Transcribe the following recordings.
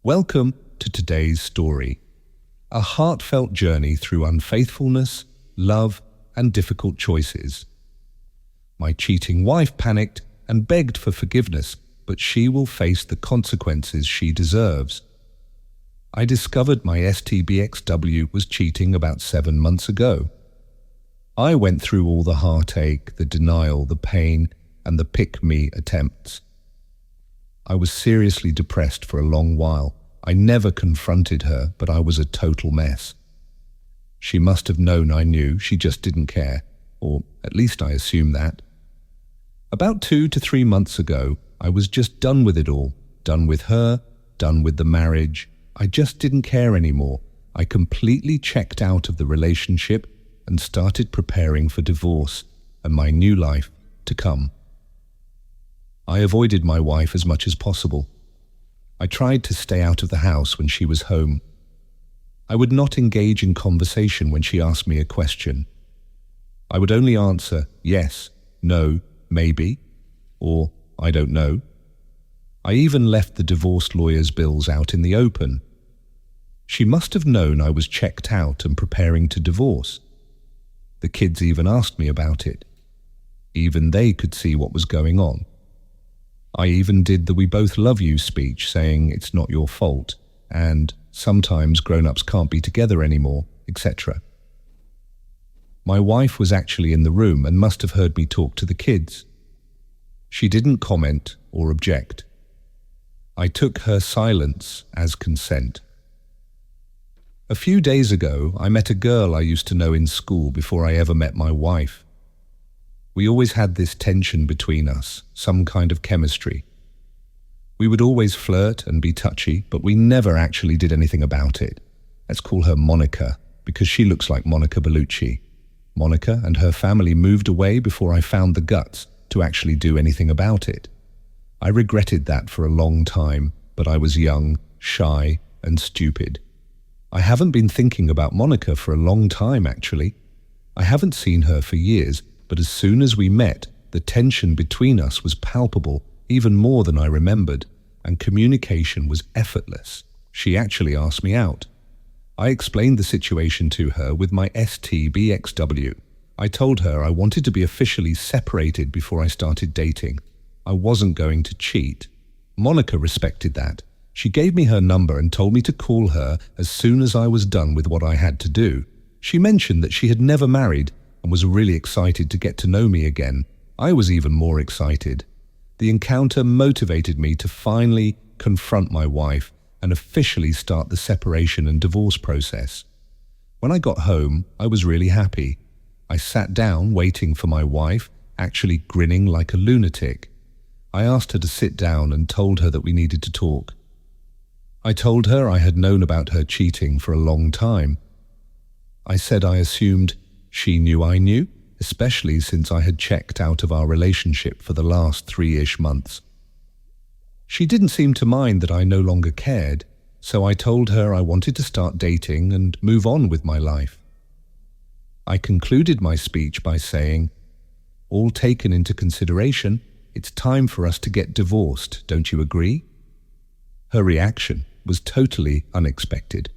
Welcome to today's story, a heartfelt journey through unfaithfulness, love, and difficult choices. My cheating wife panicked and begged for forgiveness, but she will face the consequences she deserves. I discovered my STBXW was cheating about 7 months ago. I went through all the heartache, the denial, the pain, and the pick-me attempts. I was seriously depressed for a long while. I never confronted her, but I was a total mess. She must have known I knew, she just didn't care, or at least I assume that. About 2 to 3 months ago, I was just done with it all, done with her, done with the marriage. I just didn't care anymore. I completely checked out of the relationship and started preparing for divorce and my new life to come. I avoided my wife as much as possible. I tried to stay out of the house when she was home. I would not engage in conversation when she asked me a question. I would only answer yes, no, maybe, or I don't know. I even left the divorce lawyer's bills out in the open. She must have known I was checked out and preparing to divorce. The kids even asked me about it. Even they could see what was going on. I even did the "we both love you" speech, saying it's not your fault, and sometimes grown-ups can't be together anymore, etc. My wife was actually in the room and must have heard me talk to the kids. She didn't comment or object. I took her silence as consent. A few days ago, I met a girl I used to know in school before I ever met my wife. We always had this tension between us, some kind of chemistry. We would always flirt and be touchy, but we never actually did anything about it. Let's call her Monica, because she looks like Monica Bellucci. Monica and her family moved away before I found the guts to actually do anything about it. I regretted that for a long time, but I was young, shy, and stupid. I haven't been thinking about Monica for a long time, actually. I haven't seen her for years, but as soon as we met, the tension between us was palpable, even more than I remembered, and communication was effortless. She actually asked me out. I explained the situation to her with my STBXW. I told her I wanted to be officially separated before I started dating. I wasn't going to cheat. Monica respected that. She gave me her number and told me to call her as soon as I was done with what I had to do. She mentioned that she had never married and was really excited to get to know me again. I was even more excited. The encounter motivated me to finally confront my wife and officially start the separation and divorce process. When I got home, I was really happy. I sat down waiting for my wife, actually grinning like a lunatic. I asked her to sit down and told her that we needed to talk. I told her I had known about her cheating for a long time. I said I assumed she knew I knew, especially since I had checked out of our relationship for the last 3-ish months. She didn't seem to mind that I no longer cared, so I told her I wanted to start dating and move on with my life. I concluded my speech by saying, "All taken into consideration, it's time for us to get divorced, don't you agree?" Her reaction was totally unexpected.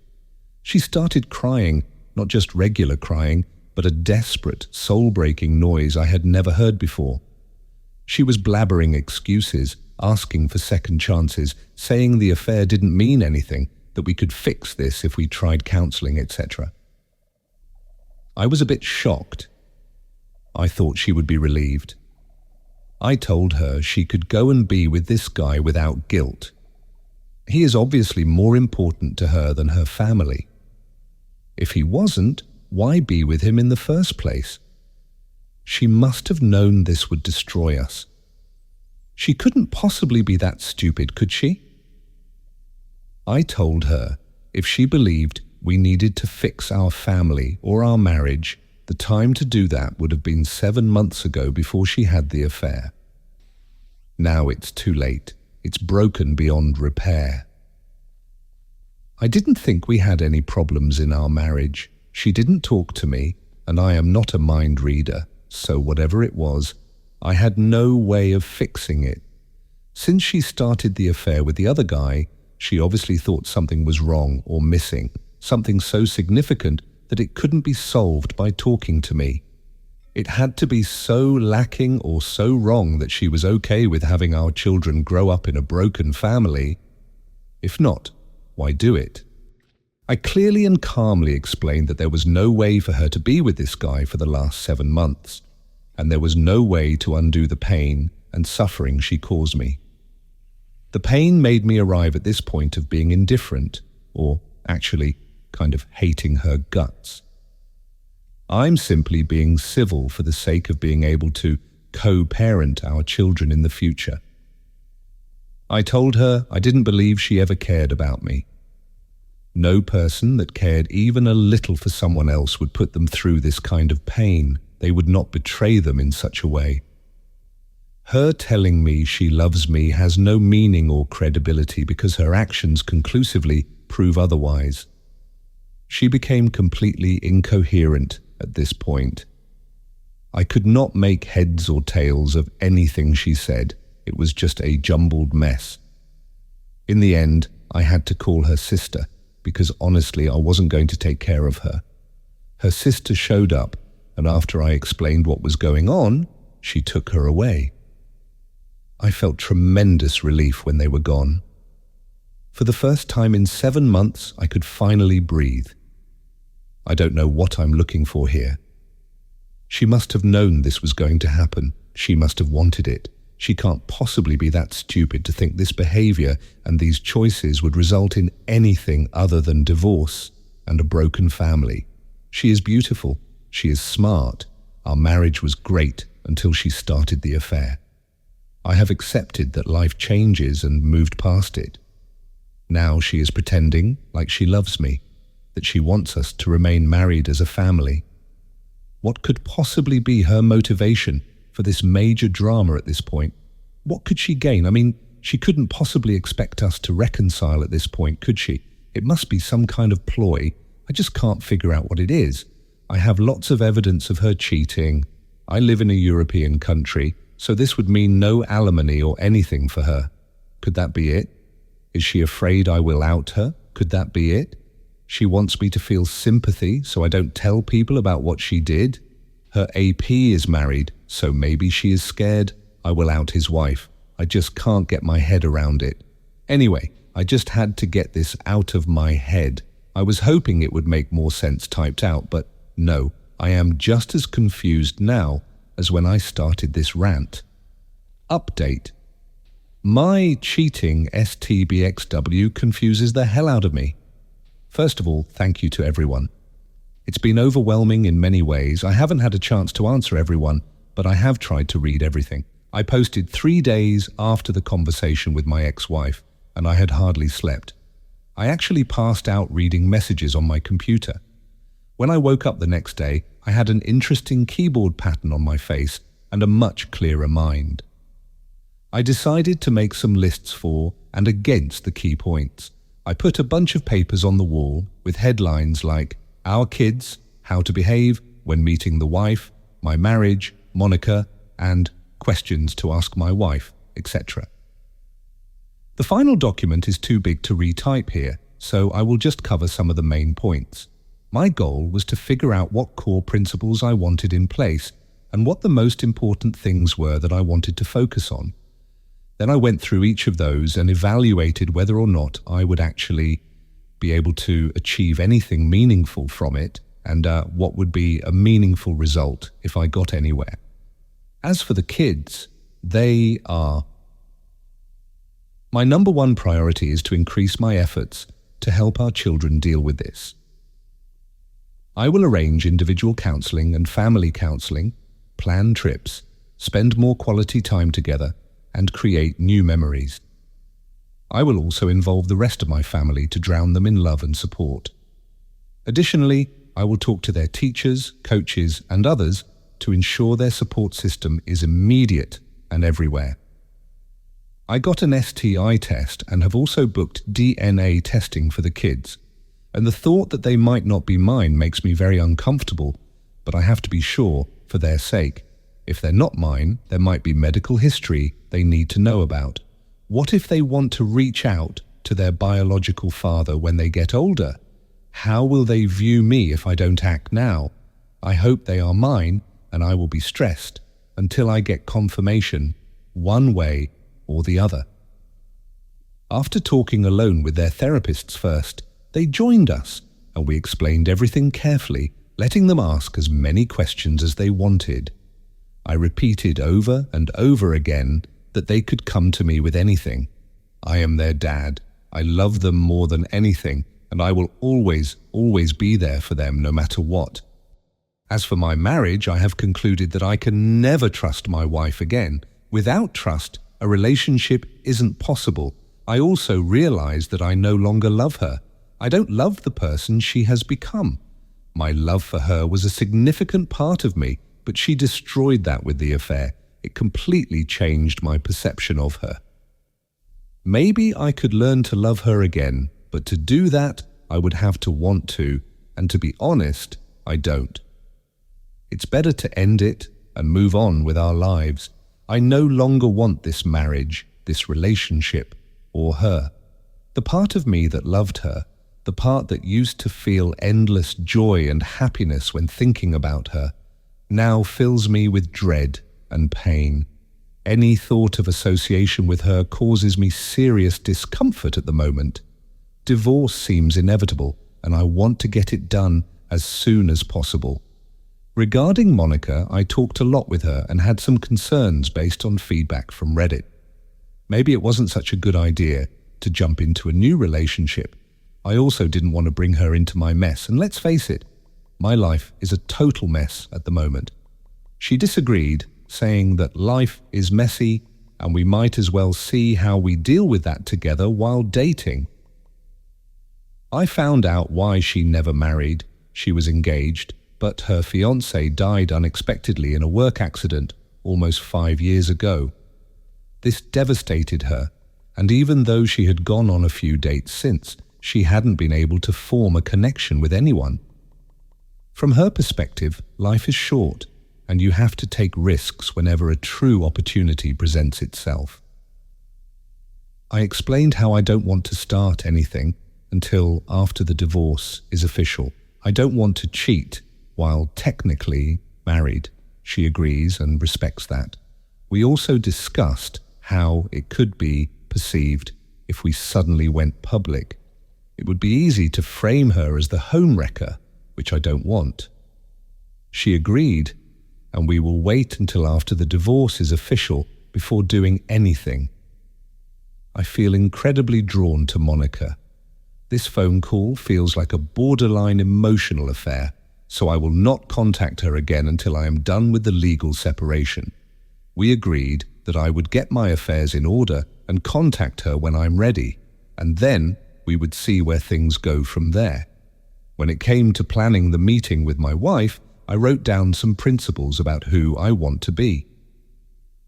She started crying, not just regular crying, but a desperate, soul-breaking noise I had never heard before. She was blabbering excuses, asking for second chances, saying the affair didn't mean anything, that we could fix this if we tried counseling, etc. I was a bit shocked. I thought she would be relieved. I told her she could go and be with this guy without guilt. He is obviously more important to her than her family. If he wasn't, why be with him in the first place? She must have known this would destroy us. She couldn't possibly be that stupid, could she? I told her if she believed we needed to fix our family or our marriage, the time to do that would have been 7 months ago before she had the affair. Now it's too late. It's broken beyond repair. I didn't think we had any problems in our marriage. She didn't talk to me, and I am not a mind reader, so whatever it was, I had no way of fixing it. Since she started the affair with the other guy, She obviously thought something was wrong or missing, something so significant that it couldn't be solved by talking to me. It had to be so lacking or so wrong that she was okay with having our children grow up in a broken family. If not, why do it? I clearly and calmly explained that there was no way for her to be with this guy for the last 7 months, and there was no way to undo the pain and suffering she caused me. The pain made me arrive at this point of being indifferent, or actually kind of hating her guts. I'm simply being civil for the sake of being able to co-parent our children in the future. I told her I didn't believe she ever cared about me. No person that cared even a little for someone else would put them through this kind of pain. They would not betray them in such a way. Her telling me she loves me has no meaning or credibility because her actions conclusively prove otherwise. She became completely incoherent at this point. I could not make heads or tails of anything she said. It was just a jumbled mess. In the end, I had to call her sister because honestly I wasn't going to take care of her. Her sister showed up, and after I explained what was going on, she took her away. I felt tremendous relief when they were gone. For the first time in 7 months, I could finally breathe. I don't know what I'm looking for here. She must have known this was going to happen. She must have wanted it. She can't possibly be that stupid to think this behavior and these choices would result in anything other than divorce and a broken family. She is beautiful. She is smart. Our marriage was great until she started the affair. I have accepted that life changes and moved past it. Now she is pretending like she loves me, that she wants us to remain married as a family. What could possibly be her motivation for this major drama at this point? What could she gain? I mean, she couldn't possibly expect us to reconcile at this point, could she? It must be some kind of ploy. I just can't figure out what it is. I have lots of evidence of her cheating. I live in a European country, so this would mean no alimony or anything for her. Could that be it? Is she afraid I will out her? Could that be it? She wants me to feel sympathy so I don't tell people about what she did. Her AP is married, so maybe she is scared I will out his wife. I just can't get my head around it. Anyway, I just had to get this out of my head. I was hoping it would make more sense typed out, but no, I am just as confused now as when I started this rant. Update. My cheating STBXW confuses the hell out of me. First of all, thank you to everyone. It's been overwhelming in many ways. I haven't had a chance to answer everyone, but I have tried to read everything. I posted 3 days after the conversation with my ex-wife, and I had hardly slept. I actually passed out reading messages on my computer. When I woke up the next day, I had an interesting keyboard pattern on my face and a much clearer mind. I decided to make some lists for and against the key points. I put a bunch of papers on the wall with headlines like Our Kids, How to Behave When Meeting the Wife, My Marriage, Monica, and Questions to Ask My Wife, etc. The final document is too big to retype here, so I will just cover some of the main points. My goal was to figure out what core principles I wanted in place and what the most important things were that I wanted to focus on. Then I went through each of those and evaluated whether or not I would actually be able to achieve anything meaningful from it and what would be a meaningful result if I got anywhere. As for the kids, they are... My number one priority is to increase my efforts to help our children deal with this. I will arrange individual counseling and family counseling, plan trips, spend more quality time together, and create new memories. I will also involve the rest of my family to drown them in love and support. Additionally, I will talk to their teachers, coaches, and others to ensure their support system is immediate and everywhere. I got an STI test and have also booked DNA testing for the kids, and the thought that they might not be mine makes me very uncomfortable, but I have to be sure for their sake. If they're not mine, there might be medical history they need to know about. What if they want to reach out to their biological father when they get older? How will they view me if I don't act now? I hope they are mine, and I will be stressed until I get confirmation, one way or the other. After talking alone with their therapists first, they joined us, and we explained everything carefully, letting them ask as many questions as they wanted. I repeated over and over again that they could come to me with anything. I am their dad. I love them more than anything, and I will always be there for them no matter what. As for my marriage, I have concluded that I can never trust my wife again. Without trust, a relationship isn't possible. I also realize that I no longer love her. I don't love the person she has become. My love for her was a significant part of me, but she destroyed that with the affair. It completely changed my perception of her. Maybe I could learn to love her again, but to do that, I would have to want to, and to be honest, I don't. It's better to end it and move on with our lives. I no longer want this marriage, this relationship, or her. The part of me that loved her, the part that used to feel endless joy and happiness when thinking about her, now fills me with dread and pain. Any thought of association with her causes me serious discomfort at the moment. Divorce seems inevitable, and I want to get it done as soon as possible. Regarding Monica, I talked a lot with her and had some concerns based on feedback from Reddit. Maybe it wasn't such a good idea to jump into a new relationship. I also didn't want to bring her into my mess, and let's face it, my life is a total mess at the moment. She disagreed, saying that life is messy and we might as well see how we deal with that together while dating. I found out why she never married. She was engaged, but her fiancé died unexpectedly in a work accident almost 5 years ago. This devastated her, and even though she had gone on a few dates since, she hadn't been able to form a connection with anyone. From her perspective, life is short, and you have to take risks whenever a true opportunity presents itself. I explained how I don't want to start anything until after the divorce is official. I don't want to cheat while technically married. She agrees and respects that. We also discussed how it could be perceived if we suddenly went public. It would be easy to frame her as the homewrecker, which I don't want. She agreed, and we will wait until after the divorce is official before doing anything. I feel incredibly drawn to Monica. This phone call feels like a borderline emotional affair, so I will not contact her again until I am done with the legal separation. We agreed that I would get my affairs in order and contact her when I'm ready, and then we would see where things go from there. When it came to planning the meeting with my wife, I wrote down some principles about who I want to be.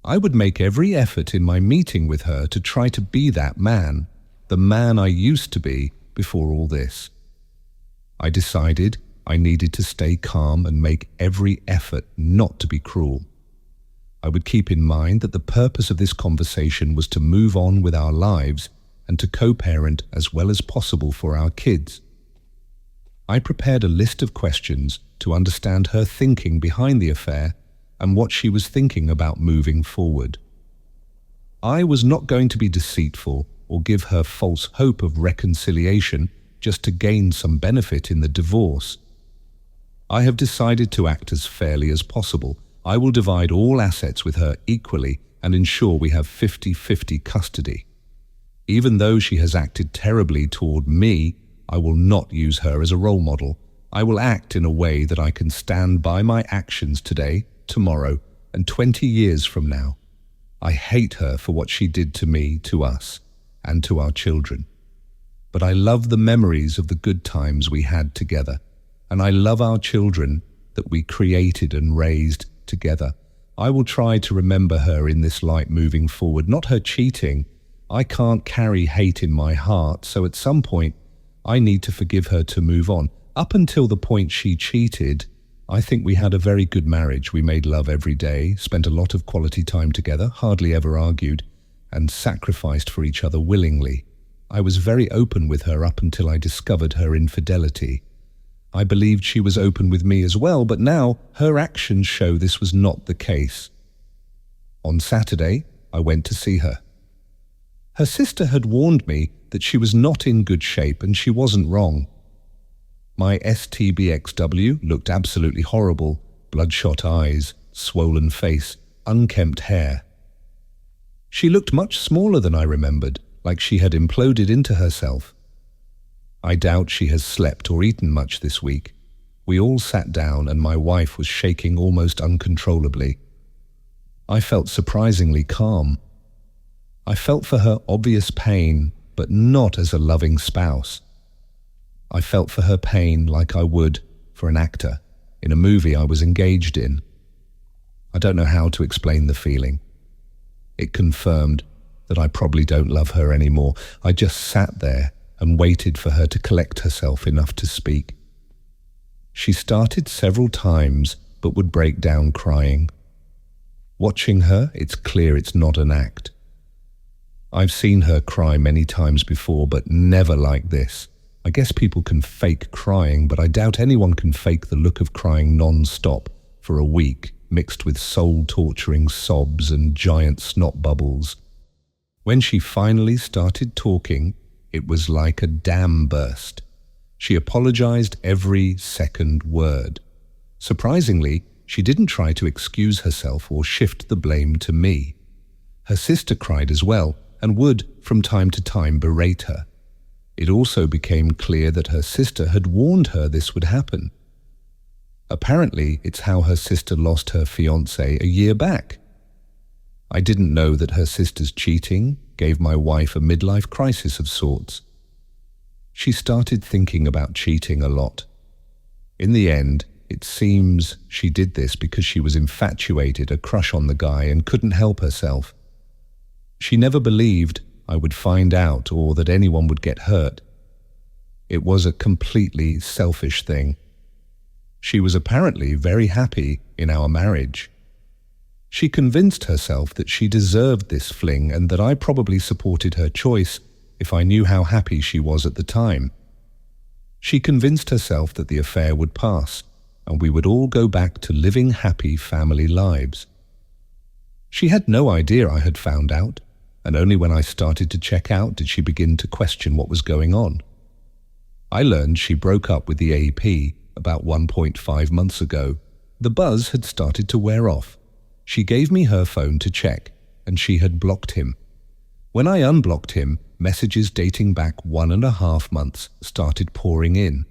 I would make every effort in my meeting with her to try to be that man, the man I used to be before all this. I decided I needed to stay calm and make every effort not to be cruel. I would keep in mind that the purpose of this conversation was to move on with our lives and to co-parent as well as possible for our kids. I prepared a list of questions to understand her thinking behind the affair and what she was thinking about moving forward. I was not going to be deceitful or give her false hope of reconciliation just to gain some benefit in the divorce. I have decided to act as fairly as possible. I will divide all assets with her equally and ensure we have 50-50 custody. Even though she has acted terribly toward me, I will not use her as a role model. I will act in a way that I can stand by my actions today, tomorrow, and 20 years from now. I hate her for what she did to me, to us, and to our children. But I love the memories of the good times we had together, and I love our children that we created and raised together. I will try to remember her in this light moving forward, not her cheating. I can't carry hate in my heart, so at some point, I need to forgive her to move on. Up until the point she cheated, I think we had a very good marriage. We made love every day, spent a lot of quality time together, hardly ever argued, and sacrificed for each other willingly. I was very open with her up until I discovered her infidelity. I believed she was open with me as well, but now her actions show this was not the case. On Saturday, I went to see her. Her sister had warned me that she was not in good shape, and she wasn't wrong. My STBXW looked absolutely horrible: bloodshot eyes, swollen face, unkempt hair. She looked much smaller than I remembered, like she had imploded into herself. I doubt she has slept or eaten much this week. We all sat down and my wife was shaking almost uncontrollably. I felt surprisingly calm. I felt for her obvious pain, but not as a loving spouse. I felt for her pain like I would for an actor in a movie I was engaged in. I don't know how to explain the feeling. It confirmed that I probably don't love her anymore. I just sat there and waited for her to collect herself enough to speak. She started several times, but would break down crying. Watching her, it's clear it's not an act. I've seen her cry many times before, but never like this. I guess people can fake crying, but I doubt anyone can fake the look of crying non-stop for a week, mixed with soul-torturing sobs and giant snot bubbles. When she finally started talking, it was like a dam burst. She apologized every second word. Surprisingly, she didn't try to excuse herself or shift the blame to me. Her sister cried as well and would, from time to time, berate her. It also became clear that her sister had warned her this would happen. Apparently, it's how her sister lost her fiancé a year back. I didn't know that her sister's cheating gave my wife a midlife crisis of sorts. She started thinking about cheating a lot. In the end, it seems she did this because she was infatuated, a crush on the guy, and couldn't help herself. She never believed I would find out or that anyone would get hurt. It was a completely selfish thing. She was apparently very happy in our marriage. She convinced herself that she deserved this fling and that I probably supported her choice if I knew how happy she was at the time. She convinced herself that the affair would pass and we would all go back to living happy family lives. She had no idea I had found out, and only when I started to check out did she begin to question what was going on. I learned she broke up with the AP about 1.5 months ago. The buzz had started to wear off. She gave me her phone to check, and she had blocked him. When I unblocked him, messages dating back 1.5 months started pouring in.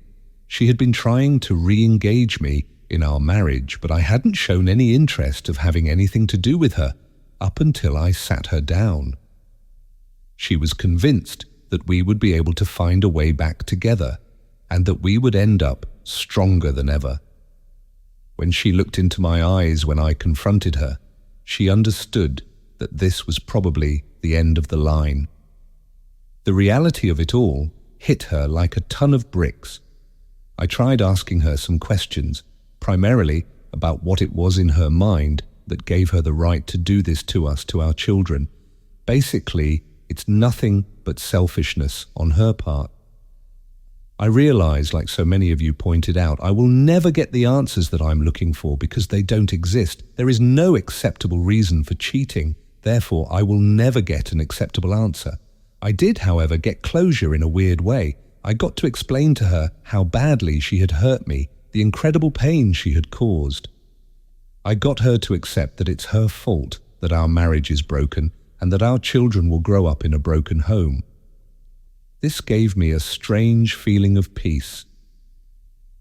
She had been trying to re-engage me in our marriage, but I hadn't shown any interest of having anything to do with her up until I sat her down. She was convinced that we would be able to find a way back together and that we would end up stronger than ever. When she looked into my eyes when I confronted her, she understood that this was probably the end of the line. The reality of it all hit her like a ton of bricks. I tried asking her some questions, primarily about what it was in her mind that gave her the right to do this to us, to our children. Basically, it's nothing but selfishness on her part. I realize, like so many of you pointed out, I will never get the answers that I'm looking for because they don't exist. There is no acceptable reason for cheating. Therefore, I will never get an acceptable answer. I did, however, get closure in a weird way. I got to explain to her how badly she had hurt me, the incredible pain she had caused. I got her to accept that it's her fault that our marriage is broken and that our children will grow up in a broken home. This gave me a strange feeling of peace.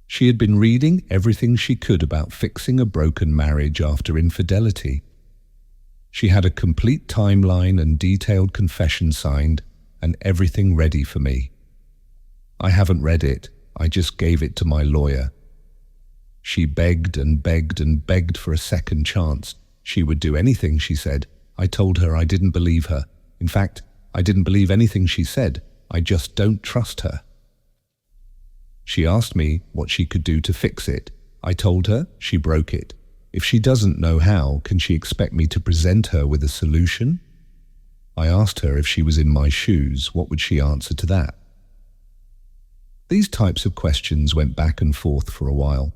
She had been reading everything she could about fixing a broken marriage after infidelity. She had a complete timeline and detailed confession signed and everything ready for me. I haven't read it, I just gave it to my lawyer. She begged and begged and begged for a second chance. She would do anything, she said. I told her I didn't believe her. In fact, I didn't believe anything she said. I just don't trust her. She asked me what she could do to fix it. I told her she broke it. If she doesn't know how, can she expect me to present her with a solution? I asked her if she was in my shoes, what would she answer to that? These types of questions went back and forth for a while.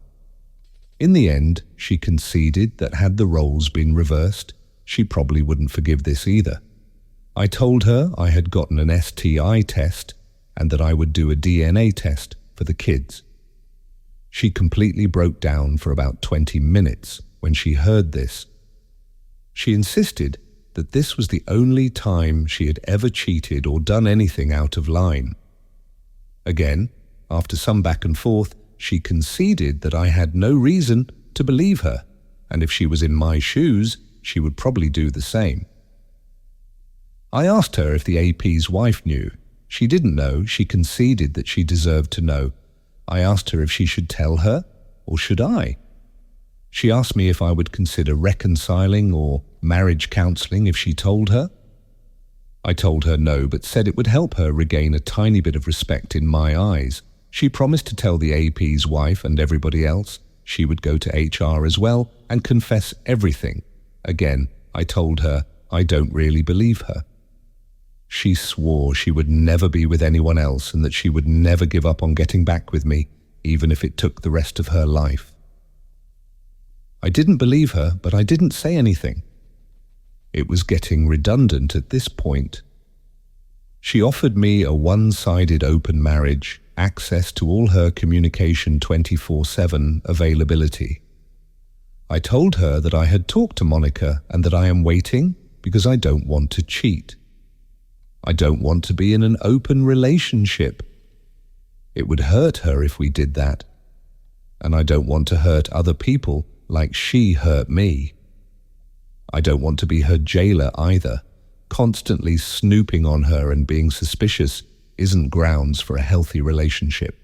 In the end, she conceded that had the roles been reversed, she probably wouldn't forgive this either. I told her I had gotten an STI test and that I would do a DNA test for the kids. She completely broke down for about 20 minutes when she heard this. She insisted that this was the only time she had ever cheated or done anything out of line. Again, after some back and forth, she conceded that I had no reason to believe her, and if she was in my shoes, she would probably do the same. I asked her if the AP's wife knew. She didn't know. She conceded that she deserved to know. I asked her if she should tell her, or should I? She asked me if I would consider reconciling or marriage counseling if she told her. I told her no, but said it would help her regain a tiny bit of respect in my eyes. She promised to tell the AP's wife and everybody else. She would go to HR as well and confess everything. Again, I told her I don't really believe her. She swore she would never be with anyone else and that she would never give up on getting back with me, even if it took the rest of her life. I didn't believe her, but I didn't say anything. It was getting redundant at this point. She offered me a one-sided open marriage, access to all her communication 24/7 availability. I told her that I had talked to Monica and that I am waiting because I don't want to cheat. I don't want to be in an open relationship. It would hurt her if we did that. And I don't want to hurt other people like she hurt me. I don't want to be her jailer either. Constantly snooping on her and being suspicious isn't grounds for a healthy relationship.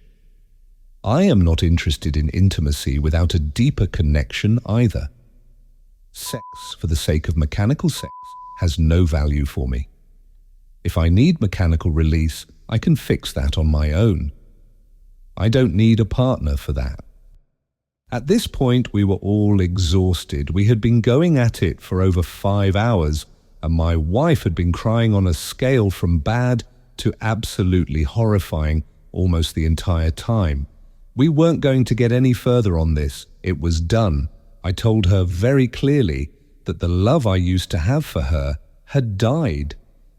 I am not interested in intimacy without a deeper connection either. Sex for the sake of mechanical sex has no value for me. If I need mechanical release, I can fix that on my own. I don't need a partner for that. At this point, we were all exhausted. We had been going at it for over 5 hours, and my wife had been crying on a scale from bad to absolutely horrifying almost the entire time. We weren't going to get any further on this. It was done. I told her very clearly that the love I used to have for her had died.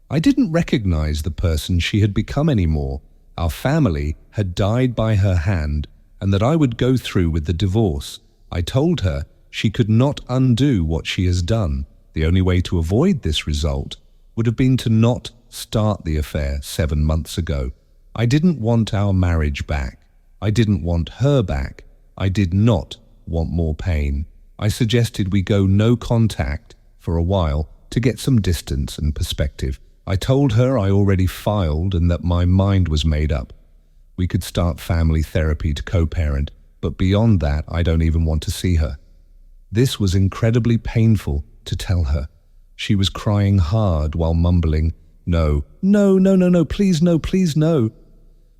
I didn't recognize the person she had become anymore. Our family had died by her hand, and that I would go through with the divorce. I told her she could not undo what she has done. The only way to avoid this result would have been to not start the affair 7 months ago. I didn't want our marriage back. I didn't want her back. I did not want more pain. I suggested we go no contact for a while to get some distance and perspective. I told her I already filed and that my mind was made up. We could start family therapy to co-parent, but beyond that, I don't even want to see her. This was incredibly painful to tell her. She was crying hard while mumbling, "No, no, no, no, no, please no, please no."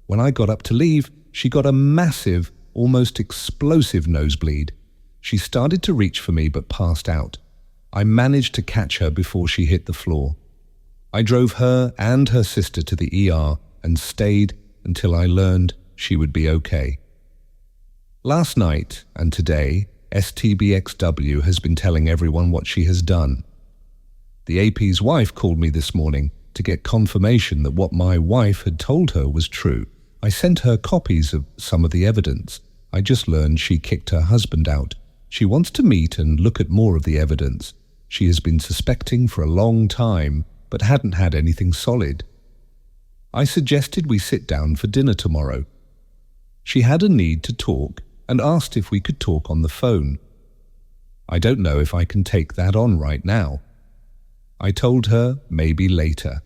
When I got up to leave, she got a massive, almost explosive nosebleed. She started to reach for me but passed out. I managed to catch her before she hit the floor. I drove her and her sister to the ER and stayed until I learned she would be okay. Last night and today, STBXW has been telling everyone what she has done. The AP's wife called me this morning to get confirmation that what my wife had told her was true. I sent her copies of some of the evidence. I just learned she kicked her husband out. She wants to meet and look at more of the evidence. She has been suspecting for a long time, but hadn't had anything solid. I suggested we sit down for dinner tomorrow. She had a need to talk and asked if we could talk on the phone. I don't know if I can take that on right now. I told her maybe later.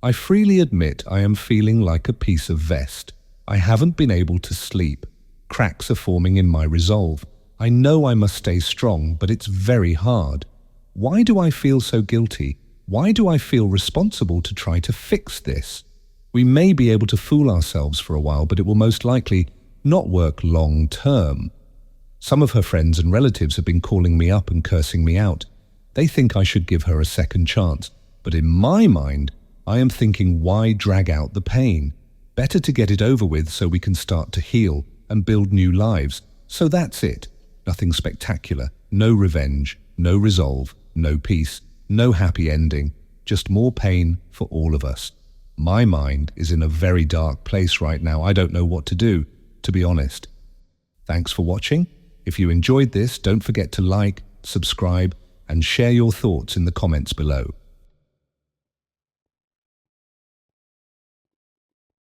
I freely admit I am feeling like a piece of vest. I haven't been able to sleep. Cracks are forming in my resolve. I know I must stay strong, but it's very hard. Why do I feel so guilty? Why do I feel responsible to try to fix this? We may be able to fool ourselves for a while, but it will most likely not work long term. Some of her friends and relatives have been calling me up and cursing me out. They think I should give her a second chance. But in my mind, I am thinking, why drag out the pain? Better to get it over with so we can start to heal and build new lives. So that's it. Nothing spectacular, no revenge, no resolve, no peace, no happy ending, just more pain for all of us. My mind is in a very dark place right now. I don't know what to do, to be honest. Thanks for watching. If you enjoyed this, don't forget to like, subscribe, and share your thoughts in the comments below.